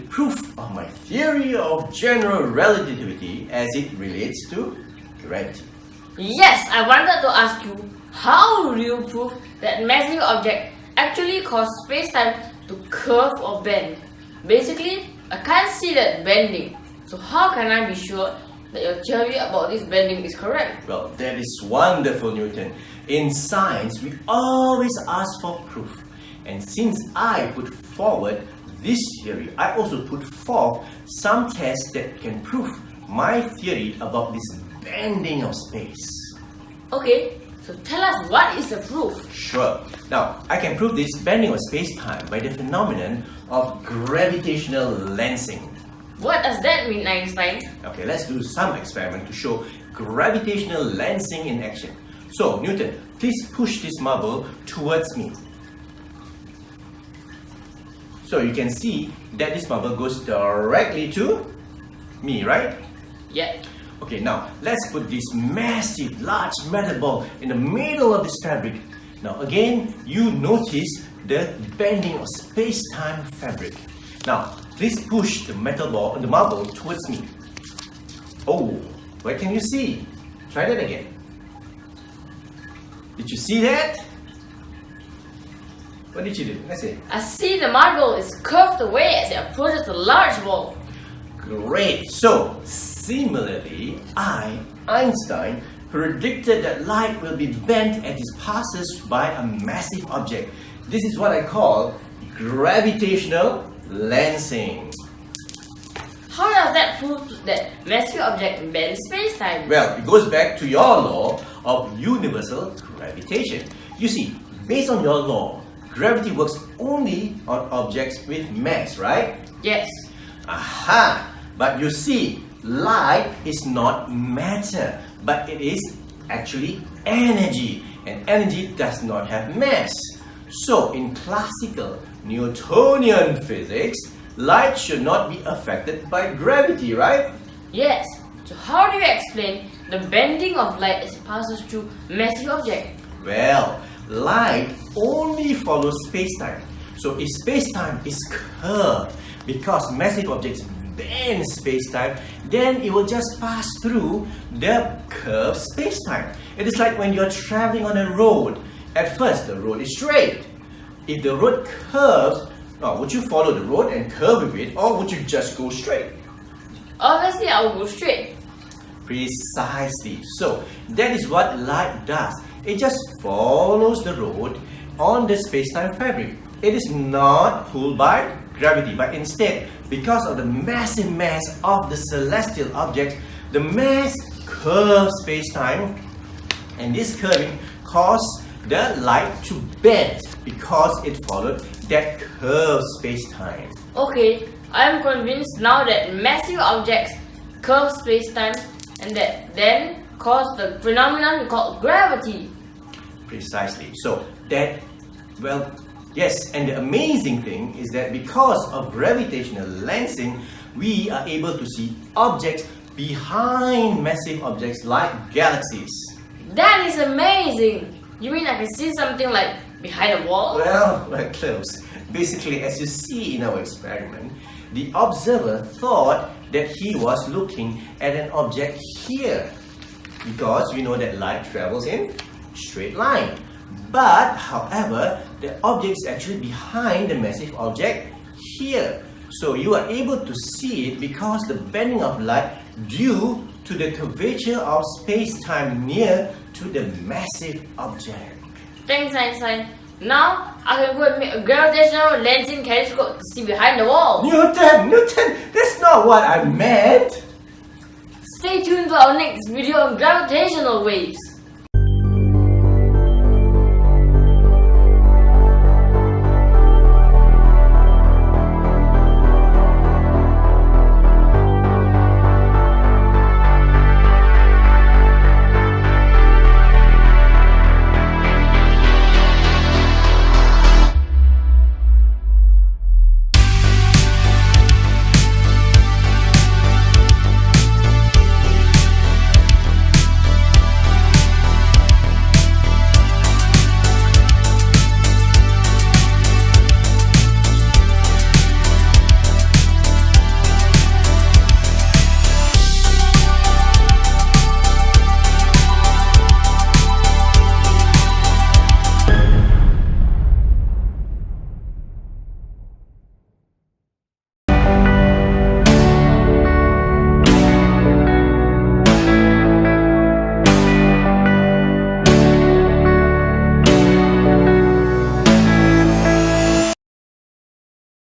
proof of my theory of general relativity as it relates to gravity. Yes, I wanted to ask you, how do you prove that massive object actually cause space-time to curve or bend? Basically, I can't see that bending. So how can I be sure that your theory about this bending is correct? Well, that is wonderful, Newton. In science, we always ask for proof. And since I put forward this theory, I also put forth some tests that can prove my theory about this bending of space. Okay, so tell us, what is the proof? Sure. Now, I can prove this bending of space-time by the phenomenon of gravitational lensing. What does that mean, Einstein? Okay, let's do some experiment to show gravitational lensing in action. So, Newton, please push this marble towards me. So you can see that this marble goes directly to me, right? Yeah. Okay, now let's put this massive, large metal ball in the middle of this fabric. Now again, you notice the bending of space-time fabric. Now, please push the the marble towards me. Oh, what can you see? Try that again. Did you see that? What did you do? Let's see. I see the marble is curved away as it approaches the large ball. Great. So, similarly, Einstein, predicted that light will be bent as it passes by a massive object. This is what I call gravitational lensing. How does that prove that massive object bends space-time? Well, it goes back to your law of universal gravitation. You see, based on your law, gravity works only on objects with mass, right? Yes. Aha! But you see, light is not matter, but it is actually energy. And energy does not have mass. So, in classical Newtonian physics, light should not be affected by gravity, right? Yes. So how do you explain the bending of light as it passes through massive object? Well, light only follows space-time. So if space-time is curved, because massive objects bend space-time, then it will just pass through the curved space-time. It is like when you're traveling on a road. At first, the road is straight. If the road curves, now would you follow the road and curve with it, or would you just go straight? Obviously, I will go straight. Precisely. So that is what light does. It just follows the road on the space-time fabric. It is not pulled by gravity, but instead, because of the massive mass of the celestial object, the mass curves space-time, and this curving caused the light to bend because it followed that curved space-time. Okay, I am convinced now that massive objects curve space-time and that then cause the phenomenon we call gravity. Precisely. So that, well, yes, and the amazing thing is that because of gravitational lensing, we are able to see objects behind massive objects like galaxies. That is amazing! You mean I can see something like behind a wall? Well, we're close. Basically, as you see in our experiment, the observer thought that he was looking at an object here, because we know that light travels in straight line. But, however, the object is actually behind the massive object here. So you are able to see it because the bending of light due to the curvature of space-time near to the massive object. Thanks, Einstein. Now, I can go and make a gravitational lensing telescope to see behind the wall. Newton, that's not what I meant. Stay tuned to our next video on gravitational waves.